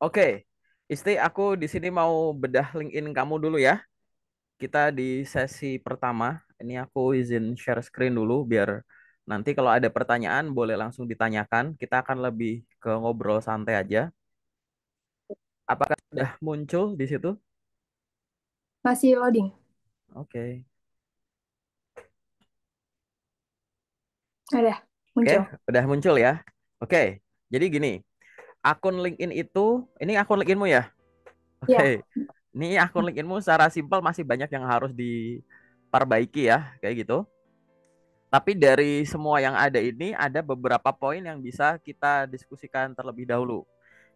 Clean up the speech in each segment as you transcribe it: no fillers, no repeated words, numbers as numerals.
Oke, Isti, aku di sini mau bedah LinkedIn kamu dulu ya. Kita di sesi pertama. Ini aku izin share screen dulu biar nanti kalau ada pertanyaan boleh langsung ditanyakan. Kita akan lebih ke ngobrol santai aja. Apakah sudah muncul di situ? Masih loading. Oke. Ada, Oke, muncul. udah muncul ya. Oke. Jadi gini, akun LinkedIn itu, ini akun LinkedInmu ya? Oke. Ya, Ini akun LinkedInmu secara simpel masih banyak yang harus diperbaiki ya, kayak gitu. Tapi dari semua yang ada ini, ada beberapa poin yang bisa kita diskusikan terlebih dahulu.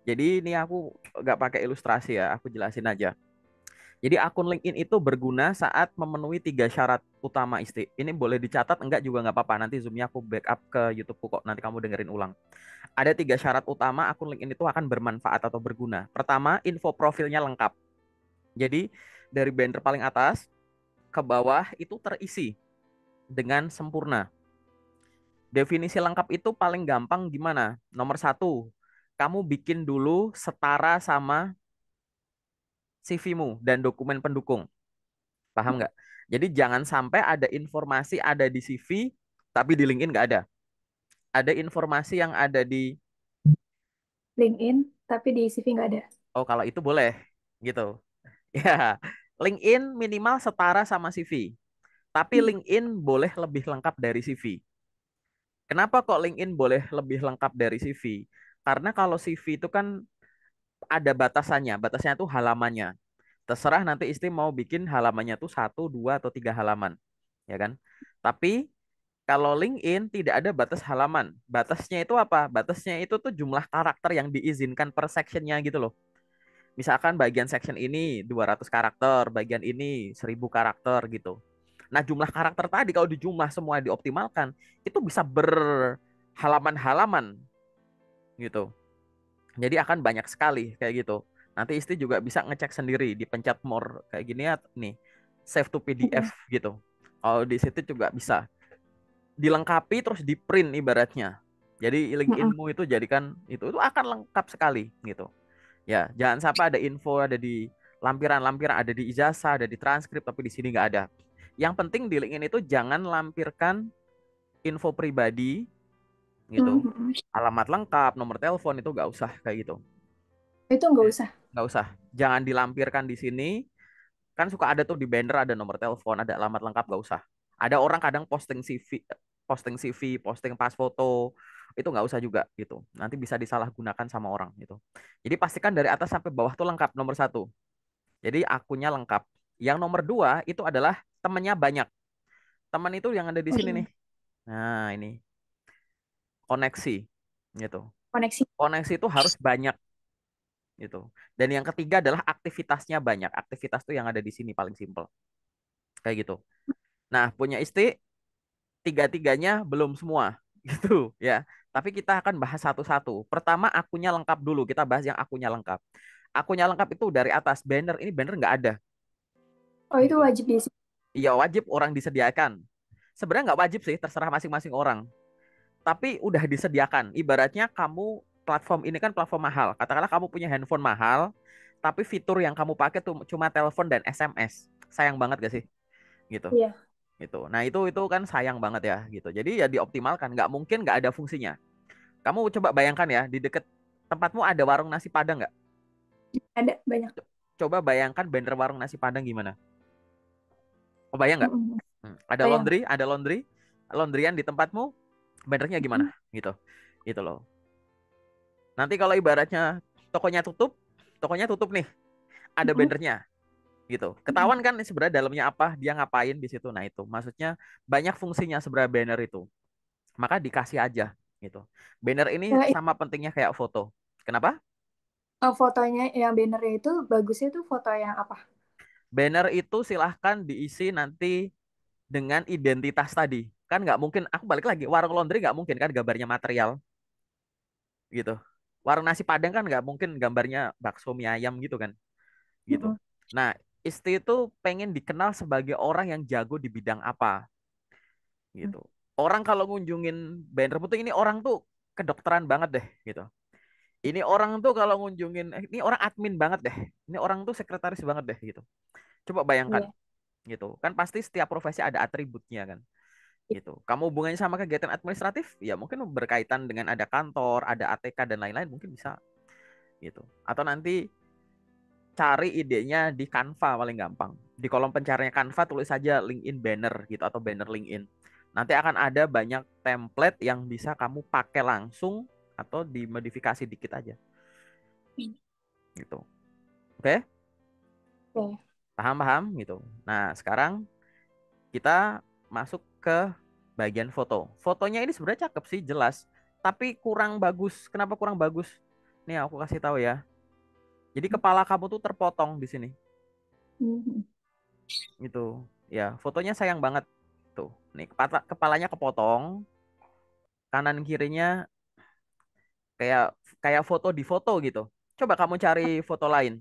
Jadi ini aku nggak pakai ilustrasi ya, aku jelasin aja. Jadi akun LinkedIn itu berguna saat memenuhi tiga syarat utama Isti. Ini boleh dicatat, enggak juga nggak apa-apa. Nanti zoomnya aku backup ke YouTube kok. Nanti kamu dengerin ulang. Ada tiga syarat utama akun LinkedIn itu akan bermanfaat atau berguna. Pertama, info profilnya lengkap. Jadi dari banner paling atas ke bawah itu terisi dengan sempurna. Definisi lengkap itu paling gampang gimana? Nomor satu, kamu bikin dulu setara sama CV-mu dan dokumen pendukung. Paham nggak? Jadi jangan sampai ada informasi ada di CV, tapi di LinkedIn nggak ada. Ada informasi yang ada di, LinkedIn, tapi di CV nggak ada. oh kalau itu boleh, gitu. Ya, LinkedIn minimal setara sama CV. Tapi Hmm. LinkedIn boleh lebih lengkap dari CV. Kenapa kok LinkedIn boleh lebih lengkap dari CV? Karena kalau CV itu kan ada batasannya. Batasnya itu halamannya. Terserah nanti istri mau bikin halamannya tuh satu, dua, atau tiga halaman. Ya kan? Tapi kalau LinkedIn tidak ada batas halaman. Batasnya itu apa? Batasnya itu tuh jumlah karakter yang diizinkan per sectionnya gitu loh. Misalkan bagian section ini 200 karakter, bagian ini 1000 karakter gitu. Nah, jumlah karakter tadi kalau dijumlah semua dioptimalkan, itu bisa berhalaman-halaman gitu. Jadi akan banyak sekali kayak gitu. Nanti istri juga bisa ngecek sendiri, dipencet more kayak gini ya nih, save to PDF Hmm. gitu. Kalau di situ juga bisa dilengkapi terus di print ibaratnya. Jadi Mm-mm. LinkedInmu itu jadikan itu akan lengkap sekali gitu. Ya, jangan sampai ada info ada di lampiran-lampiran, ada di ijazah, ada di transkrip, tapi di sini nggak ada. Yang penting di LinkedIn itu jangan lampirkan info pribadi gitu. Mm-mm. Alamat lengkap, nomor telepon itu nggak usah kayak gitu. Itu nggak usah. Nggak usah. Jangan dilampirkan di sini. Kan suka ada tuh di banner ada nomor telepon, ada alamat lengkap nggak usah. Ada orang kadang posting pas foto, itu nggak usah juga gitu. Nanti bisa disalahgunakan sama orang gitu. Jadi pastikan dari atas sampai bawah tuh lengkap nomor satu. Jadi akunnya lengkap. Yang nomor dua itu adalah temennya banyak. Teman itu yang ada di sini nih. Oke. Nah ini koneksi gitu. Koneksi. Koneksi itu harus banyak gitu. Dan yang ketiga adalah aktivitasnya banyak. Aktivitas tuh yang ada di sini paling simpel. Kayak gitu. Nah, punya istri tiga-tiganya belum semua gitu ya. Tapi kita akan bahas satu-satu. Pertama akunnya lengkap dulu. Kita bahas yang akunnya lengkap. Akunnya lengkap itu dari atas banner. Ini banner nggak ada Oh, itu gitu. wajib diisi. Iya wajib orang disediakan. Sebenarnya nggak wajib sih, terserah masing-masing orang. Tapi udah disediakan. Ibaratnya kamu platform ini kan platform mahal. Katakanlah kamu punya handphone mahal, tapi fitur yang kamu pakai tuh cuma telepon dan SMS. Sayang banget gak sih? Gitu. Iya. Gitu. Nah itu kan sayang banget ya gitu. Jadi ya dioptimalkan. Nggak mungkin nggak ada fungsinya. Kamu coba bayangkan ya di deket tempatmu ada warung nasi Padang nggak? Ada banyak. Coba bayangkan banner warung nasi Padang gimana? Oh bayang nggak? Mm-mm. Ada Bayang. laundry, ada laundry, laundryan di tempatmu, bannernya gimana? Mm-mm. Gitu, gitu loh. Nanti kalau ibaratnya tokonya tutup, tokonya tutup nih, ada Mm-mm. bannernya, gitu. Mm-mm. Ketahuan kan sebenarnya dalamnya apa, dia ngapain di situ. Nah itu, maksudnya banyak fungsinya sebenarnya banner itu. Maka dikasih aja, gitu. Banner ini Nah, sama pentingnya kayak foto. Kenapa? fotonya yang bannernya itu bagusnya tuh foto yang apa? Banner itu silahkan diisi nanti dengan identitas tadi. Kan nggak mungkin, aku balik lagi, warung laundry nggak mungkin kan gambarnya material, gitu. Warung nasi Padang kan nggak mungkin gambarnya bakso mie ayam gitu kan, gitu. Mm-mm. Nah, Isti itu pengen dikenal sebagai orang yang jago di bidang apa, gitu. Orang kalau ngunjungin banner putih ini orang tuh kedokteran banget deh, gitu. Ini orang tuh kalau ngunjungin, ini orang admin banget deh. Ini orang tuh sekretaris banget deh gitu. Coba bayangkan Iya. gitu. Kan pasti setiap profesi ada atributnya kan. Gitu. Kamu hubungannya sama kegiatan administratif, ya mungkin berkaitan dengan ada kantor, ada ATK dan lain-lain mungkin bisa gitu. Atau nanti cari idenya di Canva paling gampang. Di kolom pencarian Canva tulis saja LinkedIn banner gitu atau banner LinkedIn. Nanti akan ada banyak template yang bisa kamu pakai langsung atau dimodifikasi dikit aja gitu. Oke? Oke. Paham-paham gitu. Nah, sekarang kita masuk ke bagian foto. Fotonya ini sebenarnya cakep sih, jelas, tapi kurang bagus. Kenapa kurang bagus? Nih aku kasih tahu ya. Jadi kepala kamu tuh terpotong di sini. Mhm. Gitu. Ya, fotonya sayang banget tuh. Nih, kepalanya kepotong, kanan kirinya kayak kayak foto di foto gitu. Coba kamu cari foto lain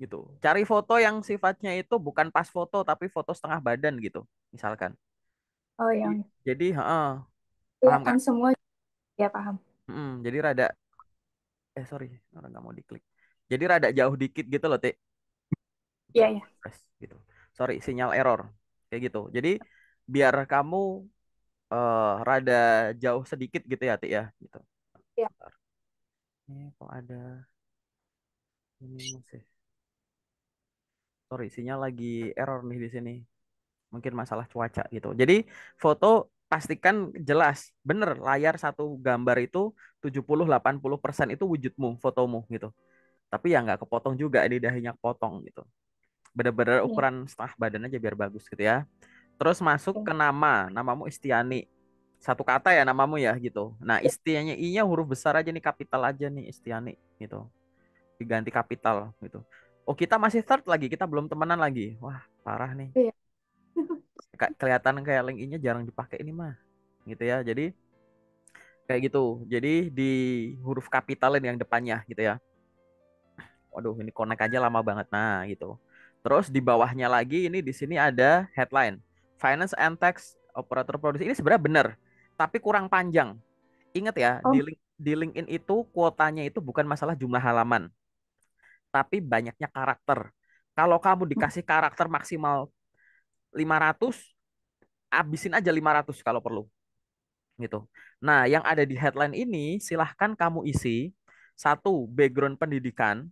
gitu. Cari foto yang sifatnya itu bukan pas foto tapi foto setengah badan gitu, misalkan. Oh, Jadi, yang jadi, paham kelihatan kan? semua, ya paham. Jadi rada, sorry, orang nggak mau diklik. Jadi rada jauh dikit gitu loh, Tik. Iya, iya. Gitu. Sorry, sinyal error. Kayak gitu. Jadi biar kamu rada jauh sedikit gitu ya, Tik ya. Gitu. Iya. Bentar. Ini kok ada ini sih. Sorry, sinyal lagi error nih di sini. Mungkin masalah cuaca gitu. Jadi foto pastikan jelas. Bener, layar satu gambar itu 70-80% itu wujudmu, fotomu gitu. Tapi ya nggak kepotong juga, ini dahinya kepotong gitu. Bener-bener Iya. ukuran setengah badan aja biar bagus gitu ya. Terus masuk Oke. ke nama, namamu Istiani. Satu kata ya namamu ya gitu. Nah, Iya. Istianya I-nya huruf besar aja nih, kapital aja nih Istiani gitu. Diganti kapital gitu. Oh, kita masih third lagi, kita belum temenan lagi. Wah, parah nih. Iya. Kelihatan kayak link I-nya jarang dipakai ini mah. Gitu ya. Jadi kayak gitu. Jadi di huruf kapitalin yang depannya gitu ya. Waduh, ini connect aja lama banget. Nah, gitu. Terus di bawahnya lagi ini di sini ada headline. Finance and Tax Operator Produksi. Ini sebenarnya benar, tapi kurang panjang. Ingat ya, Oh, di LinkedIn itu kuotanya itu bukan masalah jumlah halaman, tapi banyaknya karakter. Kalau kamu dikasih karakter maksimal 500, abisin aja 500 kalau perlu gitu. Nah, yang ada di headline ini silahkan kamu isi satu background pendidikan,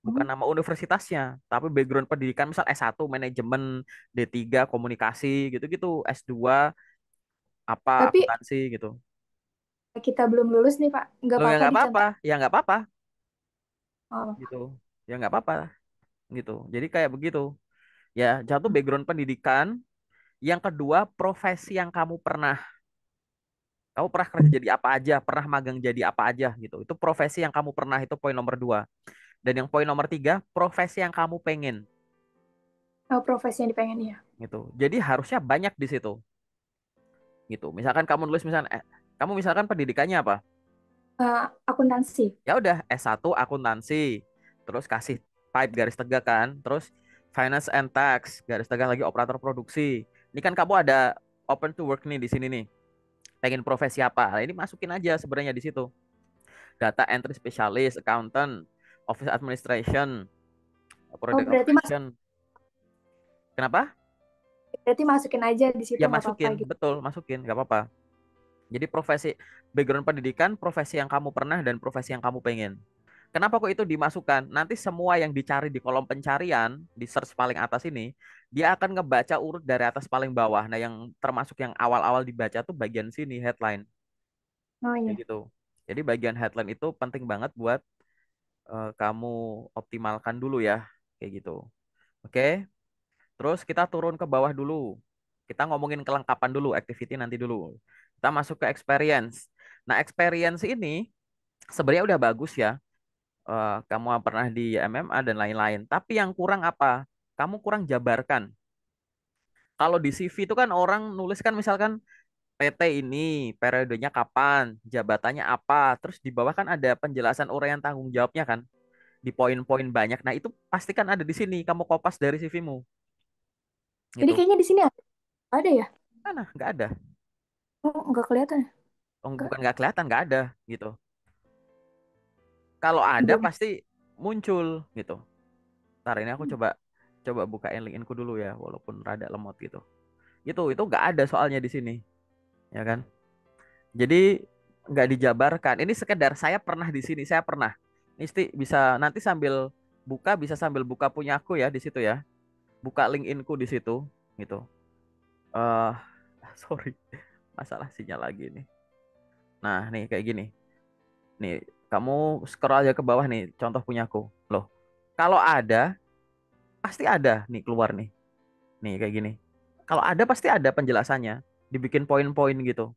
bukan hmm. nama universitasnya, tapi background pendidikan misal S1 manajemen, D3 komunikasi gitu-gitu, S2 apa Tapi akuntansi gitu. kita belum lulus nih, Pak. Nggak Lo ya apa-apa nggak apa-apa, dicontek. ya nggak apa-apa Oh, gitu. Ya nggak apa-apa gitu. Jadi kayak begitu. Ya, satu background pendidikan, yang kedua profesi yang kamu pernah kerja jadi apa aja, pernah magang jadi apa aja gitu. Itu profesi yang kamu pernah, itu poin nomor dua. Dan yang poin nomor tiga, profesi yang kamu pengen oh, profesi yang dipengen ya. gitu. Jadi harusnya banyak di situ gitu. Misalkan kamu nulis kamu misalkan pendidikannya apa? Akuntansi. Ya udah S1 akuntansi. Terus kasih type garis tegak kan. Terus finance and tax garis tegak lagi operator produksi. Ini kan kamu ada open to work nih di sini nih. Pengen profesi apa? Nah, ini masukin aja sebenarnya di situ. Data entry specialist, accountant, office administration, Oh, product operation. Kenapa? berarti masukin aja di situ Ya nggak apa-apa masukin, gitu. betul, masukin, nggak apa-apa. Jadi profesi background pendidikan, profesi yang kamu pernah dan profesi yang kamu pengen. Kenapa kok itu dimasukkan? Nanti semua yang dicari di kolom pencarian, di search paling atas ini, dia akan ngebaca urut dari atas paling bawah. Nah, yang termasuk yang awal-awal dibaca tuh bagian sini, headline. Oh Kayak iya. gitu. Jadi bagian headline itu penting banget buat kamu optimalkan dulu ya. Kayak gitu. Oke. Terus kita turun ke bawah dulu. Kita ngomongin kelengkapan dulu, activity nanti dulu. Kita masuk ke experience. Nah, experience ini sebenarnya udah bagus ya. Kamu pernah di MMA dan lain-lain. Tapi yang kurang apa? Kamu kurang jabarkan. Kalau di CV itu kan orang nulis kan misalkan PT ini periodenya kapan, jabatannya apa, terus di bawah kan ada penjelasan uraian tanggung jawabnya kan, di poin-poin banyak. Nah, itu pastikan ada di sini. Kamu kopas dari CV-mu Jadi gitu. kayaknya di sini ada ya? Mana? Nggak ada. Oh, nggak kelihatan. Oh, Nggak. bukan nggak kelihatan, nggak ada gitu. Kalau ada Belum. pasti muncul gitu. Ntar ini aku coba coba bukain LinkedIn-ku dulu ya, walaupun rada lemot gitu. Itu nggak ada soalnya di sini, ya kan? Jadi nggak dijabarkan. Ini sekedar saya pernah di sini, saya pernah. Nisti bisa nanti sambil buka, bisa sambil buka punya aku ya di situ ya. Buka LinkedIn-ku di situ, gitu. eh Sorry, masalah sinyal lagi nih. Nah, nih kayak gini. Nih, kamu scroll aja ke bawah nih, contoh punya aku. Loh, kalau ada, pasti ada nih keluar nih. Nih kayak gini. Kalau ada pasti ada penjelasannya, dibikin poin-poin gitu.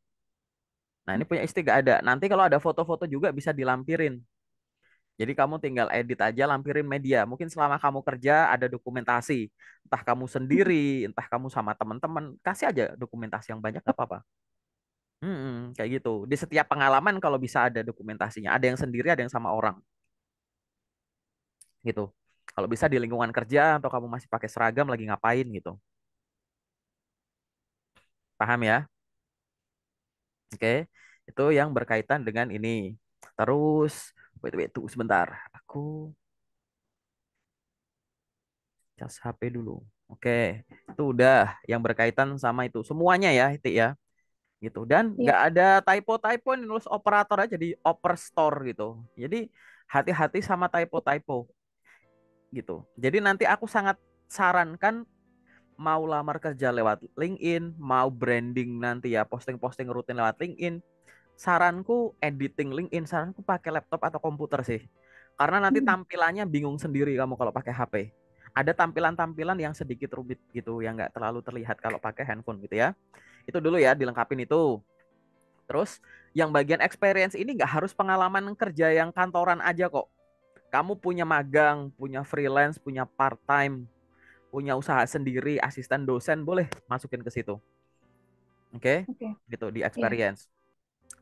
Nah, ini punya Isti gak ada. Nanti kalau ada foto-foto juga bisa dilampirin. Jadi kamu tinggal edit aja, lampirin media. Mungkin selama kamu kerja ada dokumentasi. Entah kamu sendiri, entah kamu sama teman-teman, kasih aja dokumentasi yang banyak nggak apa-apa. Kayak gitu. Di setiap pengalaman kalau bisa ada dokumentasinya. Ada yang sendiri, ada yang sama orang. Gitu. Kalau bisa di lingkungan kerja atau kamu masih pakai seragam lagi ngapain gitu. Paham ya? Oke. Itu yang berkaitan dengan ini. Terus, wait, tunggu sebentar. Aku cas HP dulu. Oke, itu udah yang berkaitan sama itu semuanya ya, itu ya, gitu. Dan Iya. nggak ada typo-typo ini nulis operator aja di oper store gitu. Jadi hati-hati sama typo-typo gitu. Jadi nanti aku sangat sarankan mau lamar kerja lewat LinkedIn, mau branding nanti ya posting-posting rutin lewat LinkedIn. Saranku editing LinkedIn, saranku pakai laptop atau komputer sih. Karena nanti Hmm. tampilannya bingung sendiri kamu kalau pakai HP. Ada tampilan-tampilan yang sedikit rumit gitu, yang nggak terlalu terlihat kalau pakai handphone gitu ya. Itu dulu ya, dilengkapin itu. Terus yang bagian experience ini nggak harus pengalaman kerja yang kantoran aja kok. Kamu punya magang, punya freelance, punya part time, punya usaha sendiri, asisten dosen, boleh masukin ke situ. Oke, Oke. gitu di Iya. experience.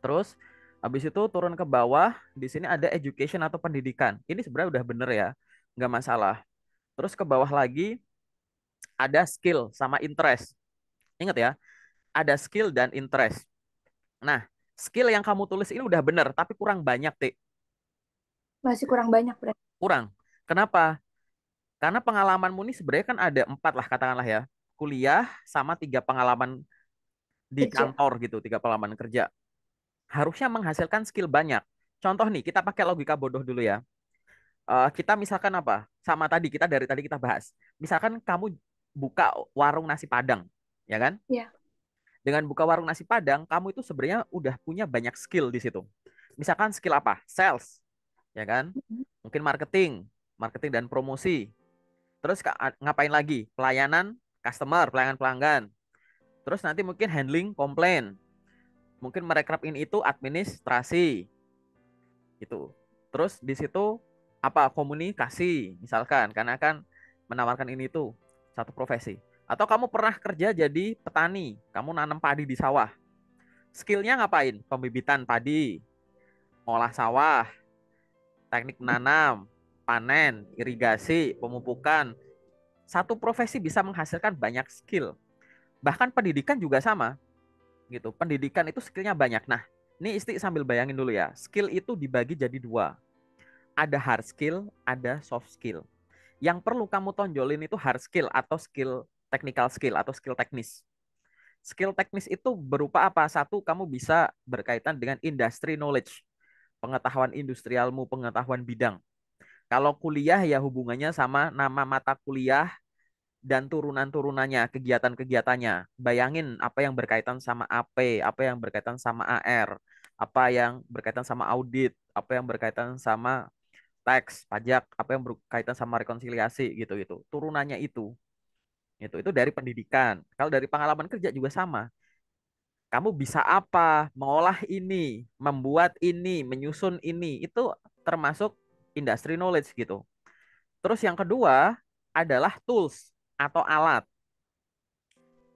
Terus habis itu turun ke bawah, di sini ada education atau pendidikan. Ini sebenarnya udah bener ya, nggak masalah. Terus ke bawah lagi ada skill sama interest. Ingat ya, ada skill dan interest. Nah, skill yang kamu tulis ini udah bener, tapi kurang banyak, Tik. Masih kurang banyak berarti. Kurang. Kenapa? Karena pengalamanmu ini sebenarnya kan ada 4 lah katakanlah ya. Kuliah sama 3 pengalaman di Kerja. kantor gitu, 3 pengalaman kerja. Harusnya menghasilkan skill banyak. Contoh nih, kita pakai logika bodoh dulu ya. Kita misalkan apa? Sama tadi kita dari tadi kita bahas. Misalkan kamu buka warung nasi Padang, ya kan? Iya. Dengan buka warung nasi Padang, kamu itu sebenarnya udah punya banyak skill di situ. Misalkan skill apa? Sales, ya kan? Mhm. Mungkin marketing, marketing dan promosi. Terus ngapain lagi? Pelayanan customer, pelayanan pelanggan. Terus nanti mungkin handling komplain. Mungkin merekrut ini itu administrasi gitu. Terus di situ apa komunikasi misalkan karena kan menawarkan ini tuh satu profesi. Atau kamu pernah kerja jadi petani, kamu nanam padi di sawah. Skillnya ngapain? Pembibitan padi, olah sawah, teknik menanam, panen, irigasi, pemupukan. Satu profesi bisa menghasilkan banyak skill. Bahkan pendidikan juga sama gitu. Pendidikan itu skillnya banyak. Nah, ini Isti sambil bayangin dulu ya. Skill itu dibagi jadi 2. Ada hard skill, ada soft skill. Yang perlu kamu tonjolin itu hard skill atau skill technical skill atau skill teknis. Skill teknis itu berupa apa? Satu, kamu bisa berkaitan dengan industry knowledge, pengetahuan industrialmu, pengetahuan bidang. Kalau kuliah ya hubungannya sama nama mata kuliah dan turunan-turunannya, kegiatan-kegiatannya. Bayangin apa yang berkaitan sama AP, apa yang berkaitan sama AR, apa yang berkaitan sama audit, apa yang berkaitan sama teks, pajak, apa yang berkaitan sama rekonsiliasi gitu-gitu. Turunannya itu. Itu dari pendidikan. Kalau dari pengalaman kerja juga sama. Kamu bisa apa? Mengolah ini, membuat ini, menyusun ini. Itu termasuk industry knowledge gitu. Terus yang kedua adalah tools atau alat.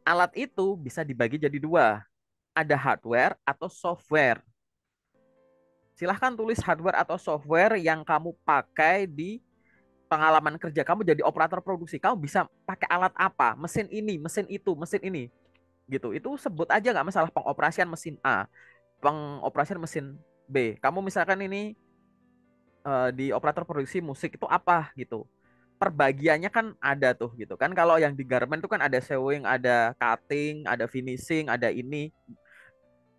Alat itu bisa dibagi jadi 2. Ada hardware atau software. Silahkan tulis hardware atau software yang kamu pakai di pengalaman kerja. Kamu jadi operator produksi. Kamu bisa pakai alat apa? Mesin ini, mesin itu, mesin ini. Gitu. Itu sebut aja nggak masalah pengoperasian mesin A, pengoperasian mesin B. Kamu misalkan ini di operator produksi musik itu apa gitu. Perbagiannya kan ada tuh gitu kan. Kalau yang di garment itu kan ada sewing, ada cutting, ada finishing, ada ini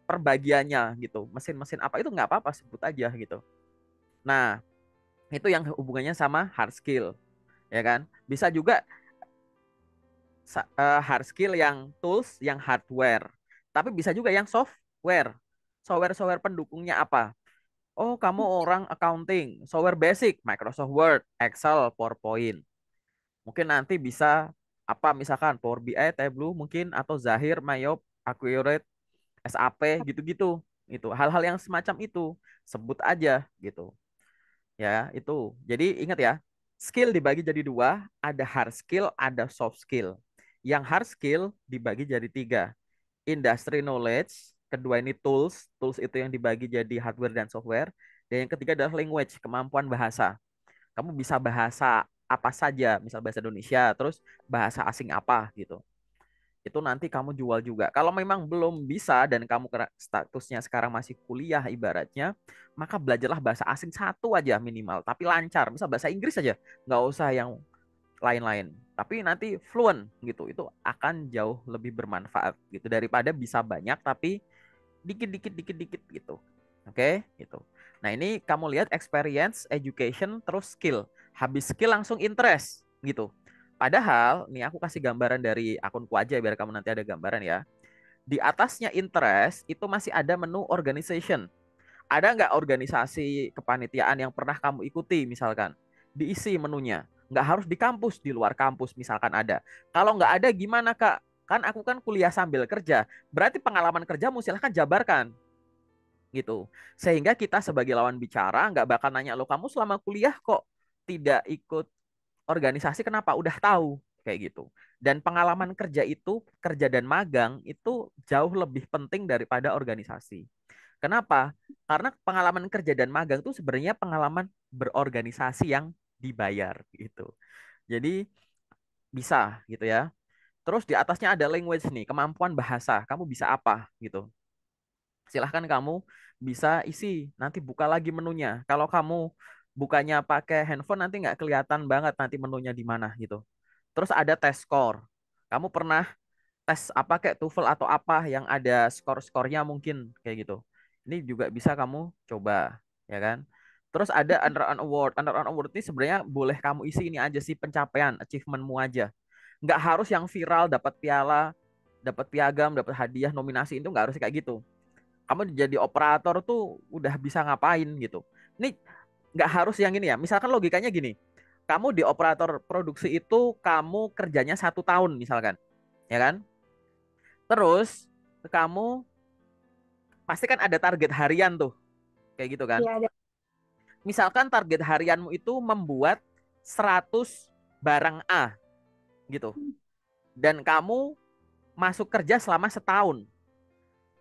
perbagiannya gitu. Mesin-mesin apa itu nggak apa-apa sebut aja gitu. Nah, itu yang hubungannya sama hard skill, ya kan? Bisa juga hard skill yang tools, yang hardware. Tapi bisa juga yang software. Software-software pendukungnya apa? Oh, kamu orang accounting, software basic, Microsoft Word, Excel, PowerPoint. Mungkin nanti bisa apa misalkan Power BI, Tableau mungkin atau Zahir, Mayop, Accurate, SAP gitu-gitu. Itu hal-hal yang semacam itu sebut aja gitu. Ya, itu. Jadi ingat ya, skill dibagi jadi dua, ada hard skill, ada soft skill. Yang hard skill dibagi jadi tiga. Industry knowledge, kedua ini tools, tools itu yang dibagi jadi hardware dan software. Dan yang ketiga adalah language, kemampuan bahasa. Kamu bisa bahasa apa saja, misal bahasa Indonesia, terus bahasa asing apa gitu. Itu nanti kamu jual juga. Kalau memang belum bisa dan kamu statusnya sekarang masih kuliah ibaratnya, maka belajarlah bahasa asing satu aja minimal, tapi lancar. Misal bahasa Inggris aja, nggak usah yang lain-lain. Tapi nanti fluent gitu, itu akan jauh lebih bermanfaat gitu daripada bisa banyak tapi dikit-dikit dikit-dikit gitu. Oke, gitu. Nah, ini kamu lihat experience, education, terus skill. Habis skill langsung interest gitu. Padahal, nih aku kasih gambaran dari akunku aja biar kamu nanti ada gambaran ya. Di atasnya interest itu masih ada menu organization. Ada nggak organisasi kepanitiaan yang pernah kamu ikuti misalkan? Diisi menunya. Nggak harus di kampus, di luar kampus misalkan ada. Kalau nggak ada gimana Kak? Kan aku kan kuliah sambil kerja. Berarti pengalaman kerjamu silahkan jabarkan gitu. Sehingga kita sebagai lawan bicara nggak bakal nanya lo kamu selama kuliah kok tidak ikut organisasi kenapa? Udah tahu kayak gitu. Dan pengalaman kerja itu, kerja dan magang itu jauh lebih penting daripada organisasi. Kenapa? Karena pengalaman kerja dan magang itu sebenarnya pengalaman berorganisasi yang dibayar gitu. Jadi bisa gitu ya. Terus di atasnya ada language nih, kemampuan bahasa. Kamu bisa apa gitu. Silahkan kamu bisa isi. Nanti buka lagi menunya. Kalau kamu bukanya pakai handphone nanti nggak kelihatan banget nanti menunya di mana gitu. Terus ada tes score. Kamu pernah tes apa kayak TOEFL atau apa yang ada skor-skornya mungkin kayak gitu. Ini juga bisa kamu coba, ya kan? Terus ada Underarm Award. Underarm Award ini sebenarnya boleh kamu isi ini aja sih pencapaian, achievementmu aja. Nggak harus yang viral, dapat piala, dapat piagam, dapat hadiah, nominasi itu nggak harus kayak gitu. Kamu jadi operator tuh udah bisa ngapain gitu. Ini nggak harus yang ini ya. Misalkan logikanya gini, kamu di operator produksi itu kamu kerjanya 1 tahun misalkan, ya kan? Terus kamu pasti kan ada target harian tuh, kayak gitu kan? Iya ada. Misalkan target harianmu itu membuat 100 barang A gitu. Dan kamu masuk kerja selama setahun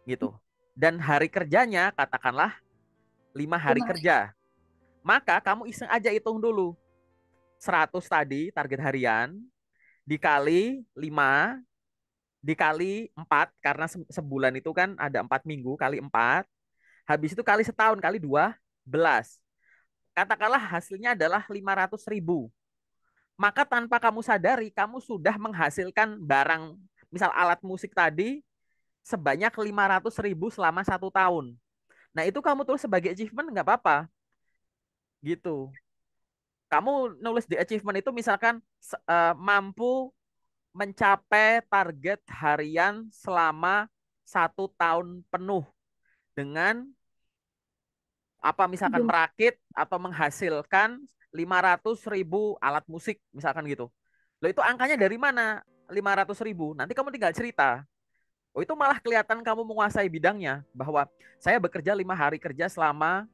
gitu. Dan hari kerjanya katakanlah 5 hari 5 hari. kerja. Maka kamu iseng aja hitung dulu. 100 tadi target harian dikali 5 dikali 4 karena sebulan itu kan ada 4 minggu kali 4. Habis itu kali setahun kali 12. Katakanlah hasilnya adalah 500.000. Maka tanpa kamu sadari, kamu sudah menghasilkan barang, misal alat musik tadi, sebanyak 500.000 selama 1 tahun. Nah itu kamu tulis sebagai achievement nggak apa-apa, gitu. Kamu nulis di achievement itu misalkan mampu mencapai target harian selama 1 tahun penuh dengan apa misalkan jum- merakit atau menghasilkan 500.000 alat musik misalkan gitu. Loh itu angkanya dari mana? 500.000. Nanti kamu tinggal cerita. Oh itu malah kelihatan kamu menguasai bidangnya bahwa saya bekerja 5 hari kerja selama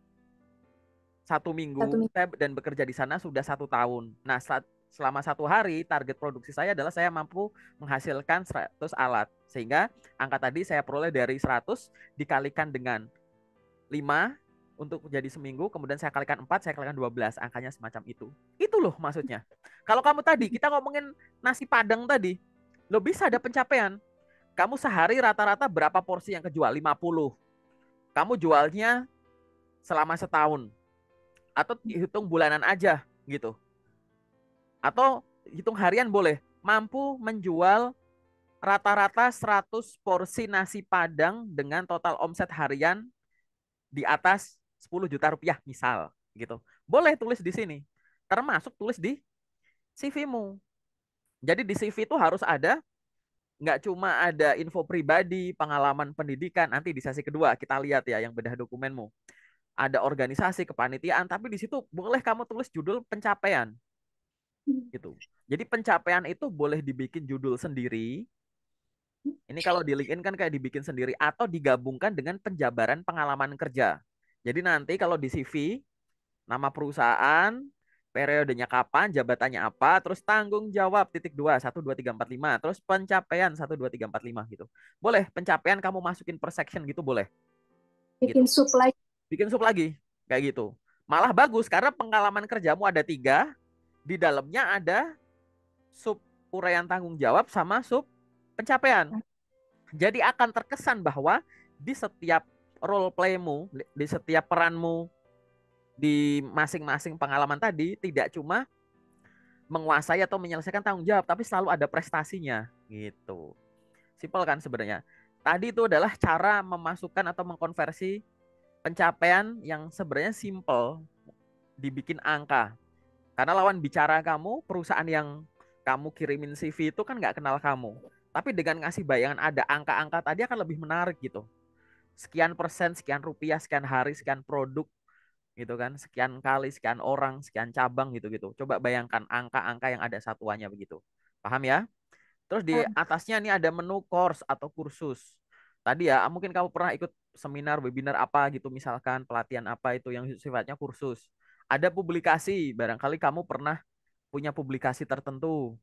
1 minggu 1 minggu. dan bekerja di sana sudah 1 tahun. Nah selama 1 hari target produksi saya adalah saya mampu menghasilkan 100 alat sehingga angka tadi saya peroleh dari 100 dikalikan dengan 5 untuk jadi seminggu, kemudian saya kalikan 4, saya kalikan 12, angkanya semacam itu. Itu loh maksudnya. Kalau kamu tadi, kita ngomongin nasi padang tadi, lo bisa ada pencapaian. Kamu sehari rata-rata berapa porsi yang kejual? 50. Kamu jualnya selama setahun. Atau hitung bulanan aja gitu. Atau hitung harian boleh. Mampu menjual rata-rata 100 porsi nasi Padang dengan total omset harian di atas 10 juta rupiah misal gitu. Boleh tulis di sini. Termasuk tulis di CV-mu. Jadi di CV itu harus ada, nggak cuma ada info pribadi, pengalaman pendidikan. Nanti di sesi kedua kita lihat ya yang bedah dokumenmu. Ada organisasi, kepanitiaan, tapi di situ boleh kamu tulis judul pencapaian gitu. Jadi pencapaian itu boleh dibikin judul sendiri. Ini kalau di LinkedIn kan kayak dibikin sendiri atau digabungkan dengan penjabaran pengalaman kerja. Jadi nanti kalau di CV, nama perusahaan, periodenya kapan, jabatannya apa, terus tanggung jawab titik dua, 1, 2, 3, 4, 5, terus pencapaian 1, 2, 3, 4, 5 gitu. Boleh, pencapaian kamu masukin per section gitu boleh. Bikin Gitu. sup lagi. Bikin sub lagi, kayak gitu. Malah bagus karena pengalaman kerjamu ada 3, di dalamnya ada sub uraian tanggung jawab sama sub pencapaian. Jadi akan terkesan bahwa di setiap role playmu, di setiap peranmu di masing-masing pengalaman tadi tidak cuma menguasai atau menyelesaikan tanggung jawab, tapi selalu ada prestasinya gitu. Simpel kan sebenarnya. Tadi itu adalah cara memasukkan atau mengkonversi pencapaian yang sebenarnya simple dibikin angka. Karena lawan bicara kamu, perusahaan yang kamu kirimin CV itu kan nggak kenal kamu. Tapi dengan ngasih bayangan ada angka-angka tadi akan lebih menarik gitu. Sekian persen, sekian rupiah, sekian hari, sekian produk gitu kan. Sekian kali, sekian orang, sekian cabang gitu-gitu. Coba bayangkan angka-angka yang ada satuannya begitu. Paham ya? Terus di atasnya ini ada menu course atau kursus. Tadi ya, mungkin kamu pernah ikut seminar, webinar apa gitu misalkan, pelatihan apa itu yang sifatnya kursus. Ada publikasi, barangkali kamu pernah punya publikasi tertentu.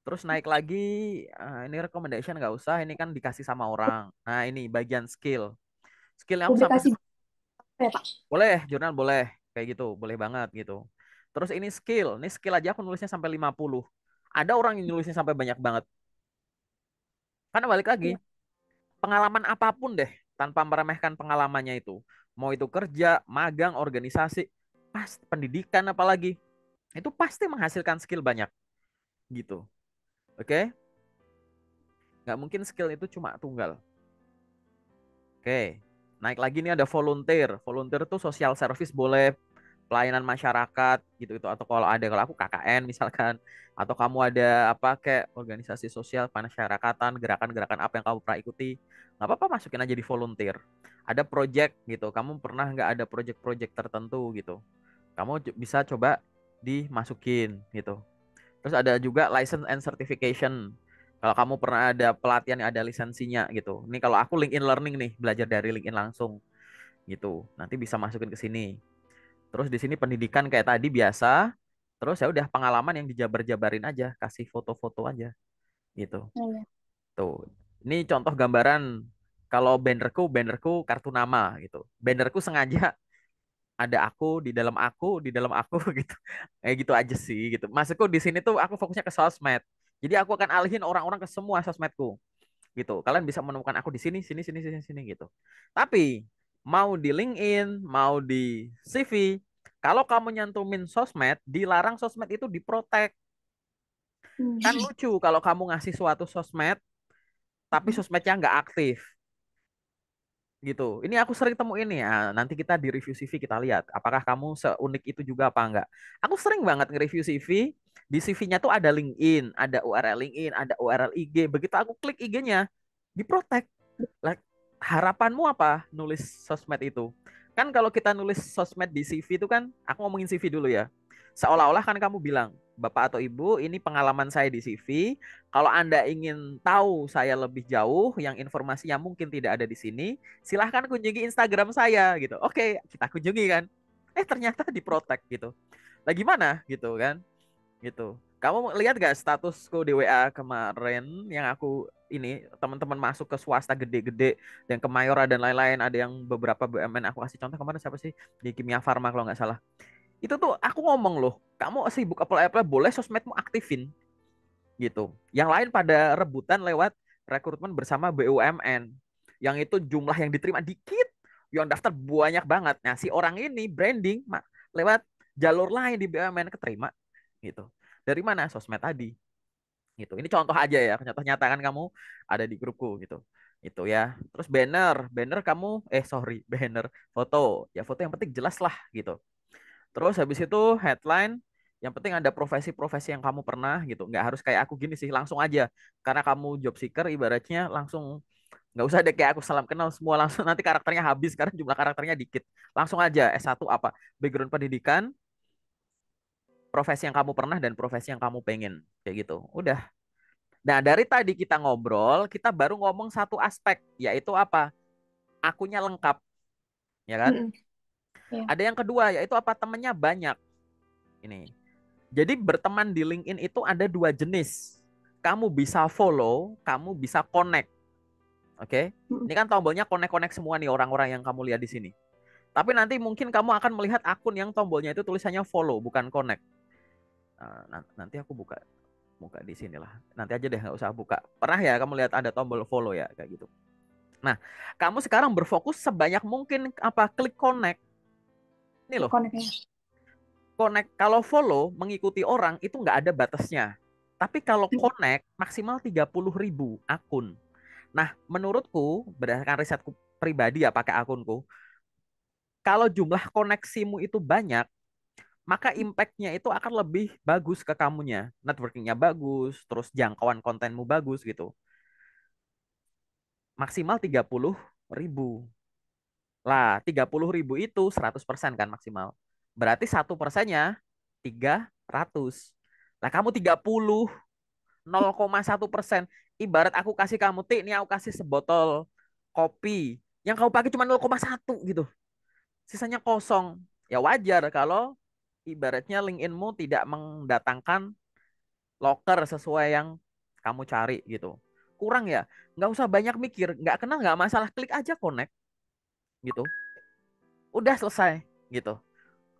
Terus naik lagi, ini recommendation nggak usah, ini kan dikasih sama orang. Nah ini bagian skill. Skillnya aku sampai, Publikasi ya, Pak. boleh, jurnal boleh, kayak gitu, boleh banget gitu. Terus ini skill aja aku nulisnya sampai 50. Ada orang yang nulisnya sampai banyak banget. Karena balik lagi, Iya. pengalaman apapun deh, tanpa meremehkan pengalamannya itu. Mau itu kerja, magang, organisasi, pas pendidikan apalagi, itu pasti menghasilkan skill banyak gitu. Oke? Nggak mungkin skill itu cuma tunggal. Oke. Naik lagi nih ada volunteer. Volunteer tuh social service boleh, pelayanan masyarakat gitu itu, atau kalau aku KKN misalkan, atau kamu ada apa kayak organisasi sosial masyarakatan, gerakan-gerakan apa yang kamu pernah ikuti, nggak apa-apa masukin aja di volunteer. Ada project gitu, kamu pernah nggak ada project-project tertentu gitu, kamu bisa coba dimasukin gitu. Terus ada juga license and certification. Kalau kamu pernah ada pelatihan yang ada lisensinya gitu. Ini kalau aku LinkedIn Learning nih, belajar dari LinkedIn langsung gitu. Nanti bisa masukin ke sini. Terus di sini pendidikan kayak tadi biasa. Terus ya udah pengalaman yang dijabar-jabarin aja, kasih foto-foto aja gitu. Oh, iya. Tuh. Ini contoh gambaran kalau bannerku kartu nama gitu. Bannerku sengaja ada di dalam aku gitu. Kayak gitu aja sih gitu. Maksudku di sini tuh aku fokusnya ke sosmed. Jadi aku akan alihin orang-orang ke semua sosmedku gitu. Kalian bisa menemukan aku di sini, sini, sini, sini, sini gitu. Tapi mau di LinkedIn, mau di CV, kalau kamu nyantumin sosmed, dilarang sosmed itu diprotek. Kan Hmm. lucu kalau kamu ngasih suatu sosmed, tapi sosmednya nggak aktif gitu. Ini aku sering temuin nih. Ah, nanti kita di review CV kita lihat apakah kamu seunik itu juga apa enggak. Aku sering banget nge-review CV. Di CV-nya tuh ada LinkedIn, ada URL LinkedIn, ada URL IG. Begitu aku klik IG-nya, diprotek. Lah, harapanmu apa nulis sosmed itu? Kan kalau kita nulis sosmed di CV itu kan, aku ngomongin CV dulu ya. Seolah-olah kan kamu bilang, Bapak atau Ibu, ini pengalaman saya di CV. Kalau Anda ingin tahu saya lebih jauh, yang informasinya mungkin tidak ada di sini, silahkan kunjungi Instagram saya gitu. Oke, kita kunjungi kan. Ternyata diprotek gitu. Lah gimana gitu kan? Gitu. Kamu lihat gak statusku di WA kemarin yang aku ini teman-teman masuk ke swasta gede-gede dan ke Mayora dan lain-lain, ada yang beberapa BUMN aku kasih contoh kemarin siapa sih di Kimia Farma kalau nggak salah. Itu tuh aku ngomong loh, kamu sibuk apply-apply boleh sosmedmu aktifin gitu. Yang lain pada rebutan lewat rekrutmen bersama BUMN. Yang itu jumlah yang diterima dikit, yang daftar banyak banget. Nah, si orang ini branding lewat jalur lain di BUMN keterima gitu. Dari mana? Sosmed tadi gitu. Ini contoh aja ya, contoh nyata kan kamu ada di grupku gitu. Itu ya. Terus banner kamu sorry, banner foto. Ya foto yang penting jelas lah gitu. Terus habis itu headline yang penting ada profesi-profesi yang kamu pernah gitu. Nggak harus kayak aku gini sih, langsung aja. Karena kamu job seeker ibaratnya langsung nggak usah deh kayak aku salam kenal semua langsung nanti karakternya habis karena jumlah karakternya dikit. Langsung aja S1 apa? Background pendidikan, profesi yang kamu pernah dan profesi yang kamu pengen kayak gitu. Udah. Nah, dari tadi kita ngobrol, kita baru ngomong satu aspek, yaitu apa? Akunnya lengkap, ya kan? Mm-mm. Ya. Ada yang kedua, yaitu apa? Temennya banyak. Ini. Jadi berteman di LinkedIn itu ada dua jenis. Kamu bisa follow, kamu bisa connect. Oke? Mm-mm. Ini kan tombolnya connect-connect semua nih orang-orang yang kamu lihat di sini. Tapi nanti mungkin kamu akan melihat akun yang tombolnya itu tulisannya follow, bukan connect. Nanti aku buka buka di sini lah. Nanti aja deh nggak usah buka. Pernah ya kamu lihat ada tombol follow ya kayak gitu. Nah, kamu sekarang berfokus sebanyak mungkin apa klik connect. Ini loh, Connect-nya. connect kalau follow mengikuti orang itu nggak ada batasnya. Tapi kalau connect maksimal 30.000 akun. Nah, menurutku berdasarkan risetku pribadi ya pakai akunku, kalau jumlah koneksimu itu banyak, maka impact-nya itu akan lebih bagus ke kamunya. Networking-nya bagus, terus jangkauan kontenmu bagus gitu. Maksimal 30.000. Lah, 30.000 itu 100% kan maksimal. Berarti 1%-nya 300. Lah, kamu 30, 0,1%. Ibarat aku kasih kamu, Tik, ini aku kasih sebotol kopi. Yang kamu pakai cuma 0,1 gitu. Sisanya kosong. Ya wajar kalau ibaratnya LinkedIn-mu tidak mendatangkan loker sesuai yang kamu cari gitu. Kurang ya? Nggak usah banyak mikir. Nggak kenal, nggak masalah. Klik aja connect gitu. Udah selesai gitu.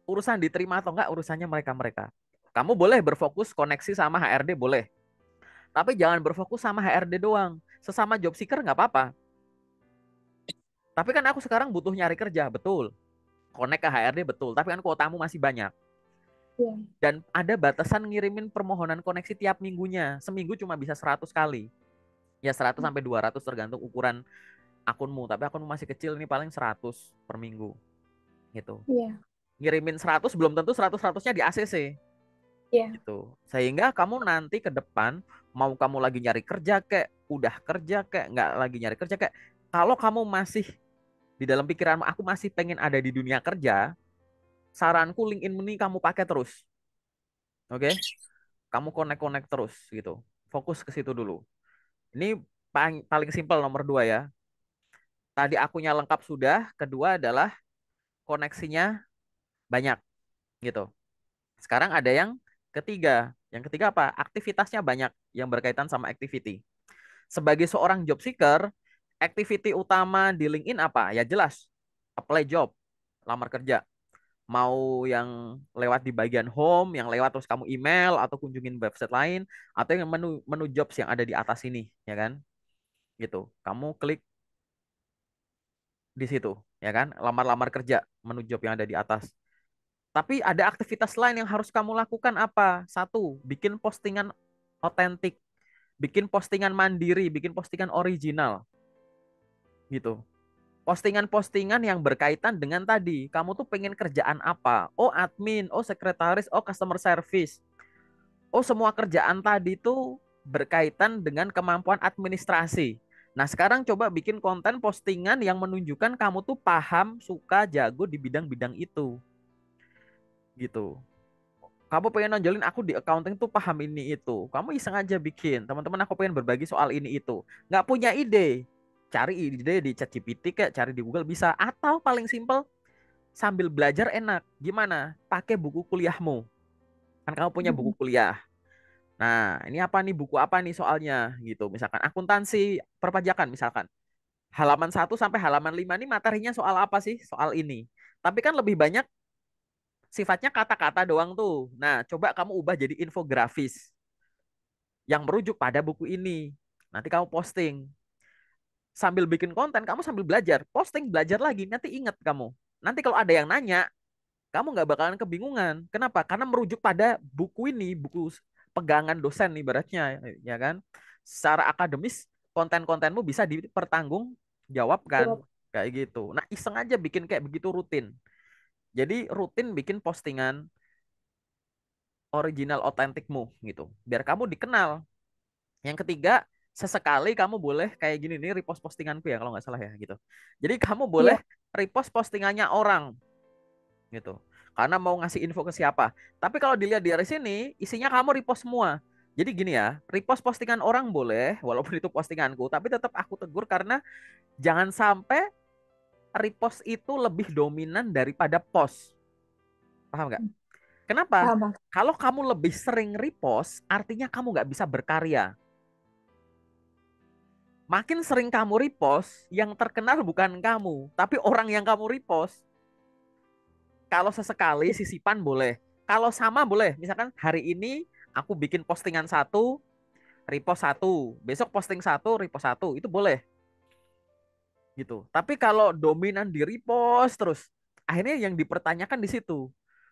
Urusan diterima atau enggak urusannya mereka-mereka. Kamu boleh berfokus koneksi sama HRD boleh. Tapi jangan berfokus sama HRD doang. Sesama job seeker nggak apa-apa. Tapi kan aku sekarang butuh nyari kerja, betul. Connect ke HRD betul. Tapi kan kuotamu masih banyak. Ya. Dan ada batasan ngirimin permohonan koneksi tiap minggunya. Seminggu cuma bisa 100 kali. Ya 100 sampai 200 tergantung ukuran akunmu. Tapi akunmu masih kecil ini paling 100 per minggu. Gitu. Iya. Ngirimin 100 belum tentu 100-100-nya di ACC. Iya. Gitu. Sehingga kamu nanti ke depan mau kamu lagi nyari kerja kek, udah kerja kek, nggak lagi nyari kerja kek, kalau kamu masih di dalam pikiranmu aku masih pengen ada di dunia kerja, saranku LinkedIn ini kamu pakai terus. Oke? Kamu connect-connect terus gitu. Fokus ke situ dulu. Ini paling simpel nomor dua ya. Tadi akunnya lengkap sudah, kedua adalah koneksinya banyak gitu. Sekarang ada yang ketiga. Yang ketiga apa? Aktivitasnya banyak yang berkaitan sama activity. Sebagai seorang job seeker, activity utama di LinkedIn apa? Ya jelas, apply job, lamar kerja. Mau yang lewat di bagian home, yang lewat terus kamu email atau kunjungin website lain, atau yang menu menu jobs yang ada di atas ini, ya kan? Gitu. Kamu klik di situ, ya kan? Lamar-lamar kerja, menu job yang ada di atas. Tapi ada aktivitas lain yang harus kamu lakukan apa? Satu, bikin postingan otentik, bikin postingan mandiri, bikin postingan original, gitu. Postingan-postingan yang berkaitan dengan tadi, kamu tuh pengen kerjaan apa? Oh admin, oh sekretaris, oh customer service. Oh semua kerjaan tadi tuh berkaitan dengan kemampuan administrasi. Nah sekarang coba bikin konten postingan yang menunjukkan kamu tuh paham, suka, jago di bidang-bidang itu. Gitu. Kamu pengen nonjolin aku di accounting tuh paham ini itu. Kamu iseng aja bikin. Teman-teman aku pengen berbagi soal ini itu. Nggak punya ide. Cari ide di ChatGPT kayak cari di Google bisa. Atau paling simpel sambil belajar enak. Gimana? Pakai buku kuliahmu. Kan kamu punya buku kuliah. Nah, ini apa nih buku apa nih soalnya gitu. Misalkan akuntansi perpajakan misalkan. Halaman 1 sampai halaman 5 nih materinya soal apa sih? Soal ini. Tapi kan lebih banyak sifatnya kata-kata doang tuh. Nah, coba kamu ubah jadi infografis yang merujuk pada buku ini. Nanti kamu posting. Sambil bikin konten, kamu sambil belajar. Posting, belajar lagi. Nanti ingat kamu. Nanti kalau ada yang nanya, kamu nggak bakalan kebingungan. Kenapa? Karena merujuk pada buku ini, buku pegangan dosen ibaratnya, ya kan? Secara akademis, konten-kontenmu bisa dipertanggungjawabkan Jawab. kayak gitu. Nah, iseng aja bikin kayak begitu rutin. Jadi rutin bikin postingan original otentikmu gitu, biar kamu dikenal. Yang ketiga, sesekali kamu boleh kayak gini nih repost postinganku ya kalau nggak salah ya gitu. Jadi kamu boleh Iya. repost postingannya orang gitu. Karena mau ngasih info ke siapa. Tapi kalau dilihat dari sini, isinya kamu repost semua. Jadi gini ya, repost postingan orang boleh, walaupun itu postinganku, tapi tetap aku tegur karena jangan sampai repost itu lebih dominan daripada post. Paham nggak? Kenapa? Paham, Bang. Kalau kamu lebih sering repost, artinya kamu nggak bisa berkarya. Makin sering kamu repost, yang terkenal bukan kamu, tapi orang yang kamu repost. Kalau sesekali sisipan boleh. Kalau sama boleh. Misalkan hari ini aku bikin postingan satu, repost satu. Besok posting satu, repost satu. Itu boleh gitu. Tapi kalau dominan di repost terus, akhirnya yang dipertanyakan di situ.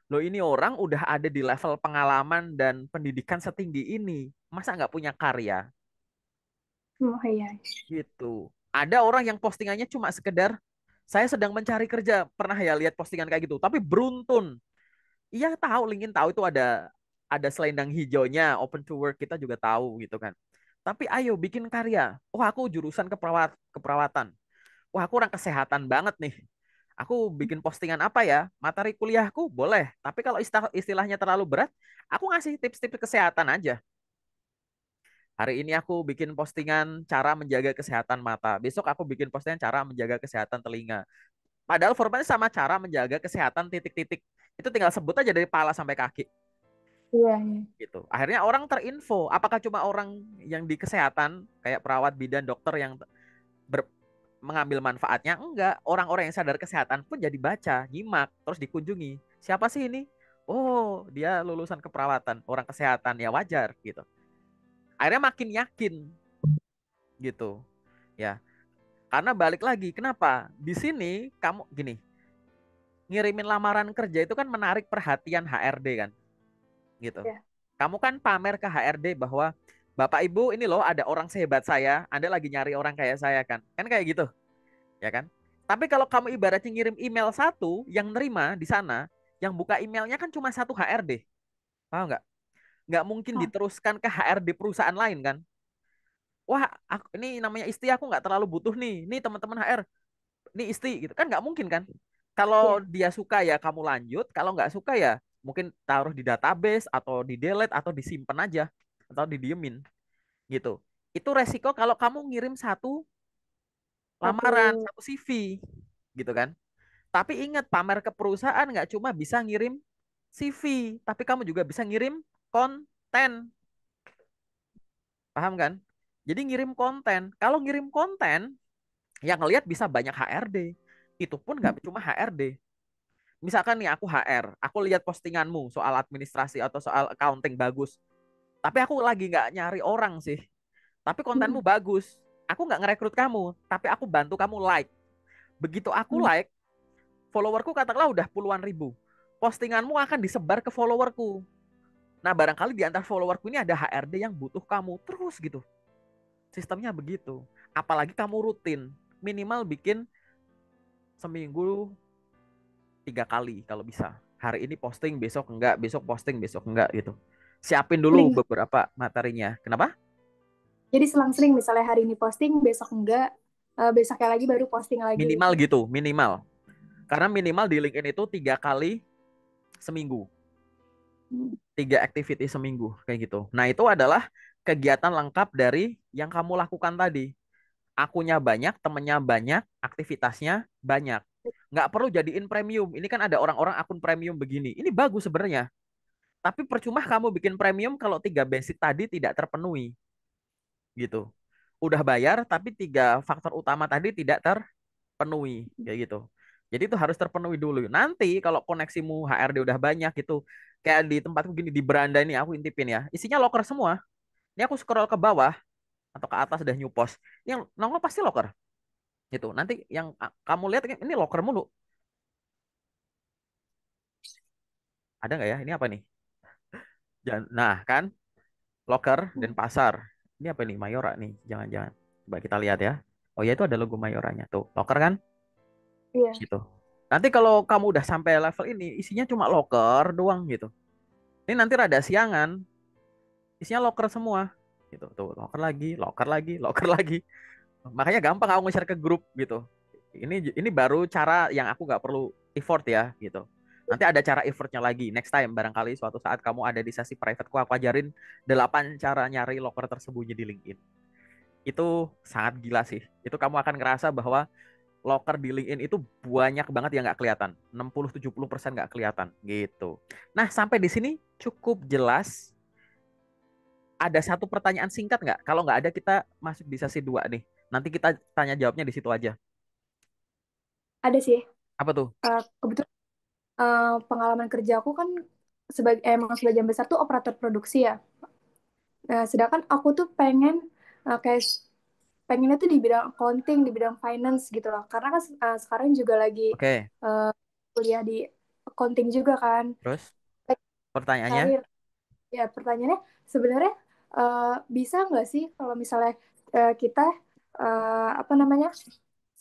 Loh ini orang udah ada di level pengalaman dan pendidikan setinggi ini. Masa nggak punya karya? Oh iya. Gitu. Ada orang yang postingannya cuma sekedar saya sedang mencari kerja. Pernah ya lihat postingan kayak gitu, tapi beruntun. Iya tahu, LinkedIn tahu itu ada selendang hijaunya, open to work kita juga tahu gitu kan. Tapi ayo bikin karya. Oh, aku jurusan keperawatan. Wah, aku orang kesehatan banget nih. Aku bikin postingan apa ya? Materi kuliahku boleh. Tapi kalau istilahnya terlalu berat, aku ngasih tips-tips kesehatan aja. Hari ini aku bikin postingan cara menjaga kesehatan mata. Besok aku bikin postingan cara menjaga kesehatan telinga. Padahal formatnya sama, cara menjaga kesehatan titik-titik. Itu tinggal sebut aja dari kepala sampai kaki Iya, iya. gitu. Akhirnya orang terinfo. Apakah cuma orang yang di kesehatan kayak perawat, bidan, dokter yang mengambil manfaatnya? Enggak. Orang-orang yang sadar kesehatan pun jadi baca, nyimak, terus dikunjungi. Siapa sih ini? Oh, dia lulusan keperawatan, orang kesehatan, ya wajar gitu. Akhirnya makin yakin gitu. Ya, karena balik lagi, kenapa? Di sini kamu gini, ngirimin lamaran kerja itu kan menarik perhatian HRD kan, gitu. Iya. Kamu kan pamer ke HRD bahwa Bapak Ibu ini loh ada orang sehebat saya, Anda lagi nyari orang kayak saya kan. Kan kayak gitu, ya kan? Tapi kalau kamu ibaratnya ngirim email satu, yang nerima di sana, yang buka emailnya kan cuma satu HRD. Paham nggak? Nggak mungkin Ah, diteruskan ke HRD perusahaan lain kan? Wah, ini namanya istri aku nggak terlalu butuh nih. Nih teman-teman HR, ini istri gitu kan nggak mungkin kan? Kalau iya. dia suka ya kamu lanjut, kalau nggak suka ya mungkin taruh di database atau di delete atau disimpan aja atau didiemin gitu. Itu resiko kalau kamu ngirim satu Satu. lamaran, satu CV gitu kan. Tapi ingat, pamer ke perusahaan nggak cuma bisa ngirim CV, tapi kamu juga bisa ngirim konten. Paham kan? Jadi ngirim konten. Kalau ngirim konten, yang ngelihat bisa banyak HRD. Itu pun nggak cuma HRD. Misalkan nih aku HR, aku lihat postinganmu soal administrasi atau soal accounting bagus. Tapi aku lagi nggak nyari orang sih. Tapi kontenmu Mm, bagus. Aku nggak ngerekrut kamu, tapi aku bantu kamu like. Begitu aku mm, like, followerku katakanlah udah puluhan ribu. Postinganmu akan disebar ke followerku. Nah, barangkali di antara followerku ini ada HRD yang butuh kamu terus gitu. Sistemnya begitu. Apalagi kamu rutin, minimal bikin seminggu 3 kali kalau bisa. Hari ini posting, besok enggak, besok posting, besok enggak gitu. Siapin dulu Seling. beberapa materinya. Kenapa? Jadi selang-seling misalnya hari ini posting, besok enggak, besoknya lagi baru posting lagi Minimal gitu. gitu, minimal. Karena minimal di LinkedIn itu 3 kali seminggu. Mm, 3 activity seminggu kayak gitu. Nah itu adalah kegiatan lengkap dari yang kamu lakukan tadi. Akunya banyak, temennya banyak, aktivitasnya banyak. Nggak perlu jadiin premium. Ini kan ada orang-orang akun premium begini. Ini bagus sebenarnya. Tapi percuma kamu bikin premium kalau 3 basic tadi tidak terpenuhi gitu. Udah bayar tapi 3 faktor utama tadi tidak terpenuhi kayak gitu. Jadi itu harus terpenuhi dulu. Nanti kalau koneksimu HRD udah banyak gitu, kayak di tempatku gini di beranda ini aku intipin ya, isinya loker semua. Ini aku scroll ke bawah atau ke atas udah new post. Yang nongol pasti loker gitu. Nanti yang kamu lihat ini loker mulu Ada nggak ya? Ini apa nih? Nah, kan locker dan pasar. Ini apa nih? Mayora nih. Jangan-jangan. Coba kita lihat ya. Oh ya, itu ada logo Mayoranya tuh. Locker kan? Iya. Gitu. Nanti kalau kamu udah sampai level ini, isinya cuma locker doang gitu. Ini nanti rada siangan, isinya locker semua. Gitu. Tuh, locker lagi, locker lagi, locker lagi. Makanya gampang aku nge-share ke grup gitu. Ini baru cara yang aku nggak perlu effort ya gitu. Nanti ada cara effortnya lagi. Next time barangkali suatu saat kamu ada di sesi privateku, aku ajarin 8 cara nyari locker tersembunyi di LinkedIn. Itu sangat gila sih. Itu kamu akan ngerasa bahwa locker di LinkedIn itu banyak banget yang nggak kelihatan. 60-70% nggak kelihatan gitu. Nah, sampai di sini cukup jelas. Ada satu pertanyaan singkat nggak? Kalau nggak ada, kita masuk di sesi 2 nih. Nanti kita tanya jawabnya di situ aja. Ada sih. Apa tuh? Kebetulan pengalaman kerja aku kan sebagai emang sebagian besar tuh operator produksi ya. Nah, sedangkan aku tuh kayak pengennya tuh di bidang accounting, di bidang finance gitu loh. Karena kan sekarang juga lagi Oke, uh, kuliah di accounting juga kan. terus pertanyaannya, Karir. Ya, pertanyaannya sebenarnya bisa nggak sih kalau misalnya kita apa namanya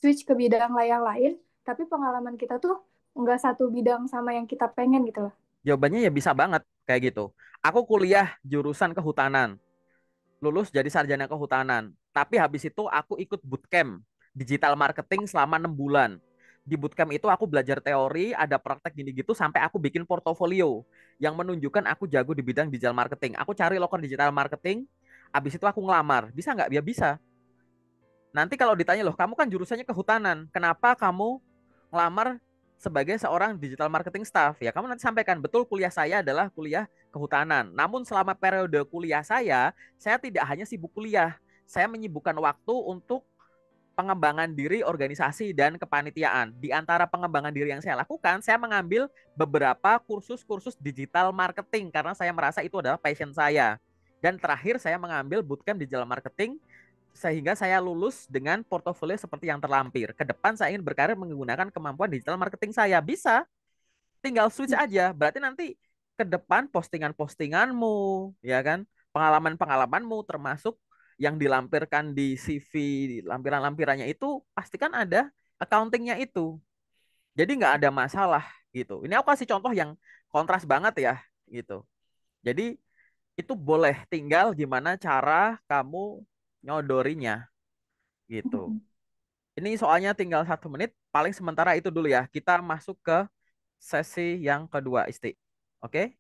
switch ke bidang yang lain, tapi pengalaman kita tuh nggak satu bidang sama yang kita pengen gitu loh. jawabannya ya bisa banget kayak gitu. Aku kuliah jurusan kehutanan, lulus jadi sarjana kehutanan. Tapi habis itu aku ikut bootcamp digital marketing selama 6 bulan. Di bootcamp itu aku belajar teori, ada praktek gini gitu sampai aku bikin portofolio yang menunjukkan aku jago di bidang digital marketing. Aku cari loker digital marketing, habis itu aku ngelamar. Bisa nggak? Ya bisa. Nanti kalau ditanya loh, kamu kan jurusannya kehutanan, kenapa kamu ngelamar sebagai seorang digital marketing staff? Ya kamu nanti sampaikan, betul kuliah saya adalah kuliah kehutanan. Namun selama periode kuliah saya tidak hanya sibuk kuliah. Saya menyibukkan waktu untuk pengembangan diri organisasi dan kepanitiaan. Di antara pengembangan diri yang saya lakukan, saya mengambil beberapa kursus-kursus digital marketing karena saya merasa itu adalah passion saya. Dan terakhir saya mengambil bootcamp digital marketing sehingga saya lulus dengan portofolio seperti yang terlampir. Ke depan saya ingin berkarir menggunakan kemampuan digital marketing saya. Bisa, tinggal switch aja. Berarti nanti ke depan postingan-postinganmu, ya kan, pengalaman-pengalamanmu termasuk yang dilampirkan di CV, lampiran-lampirannya itu pastikan ada accountingnya itu. Jadi nggak ada masalah gitu. Ini aku kasih contoh yang kontras banget ya gitu. Jadi itu boleh, tinggal gimana cara kamu nyodorinya gitu. Ini soalnya tinggal 1 menit, paling sementara itu dulu ya. Kita masuk ke sesi yang kedua, Isti. Oke?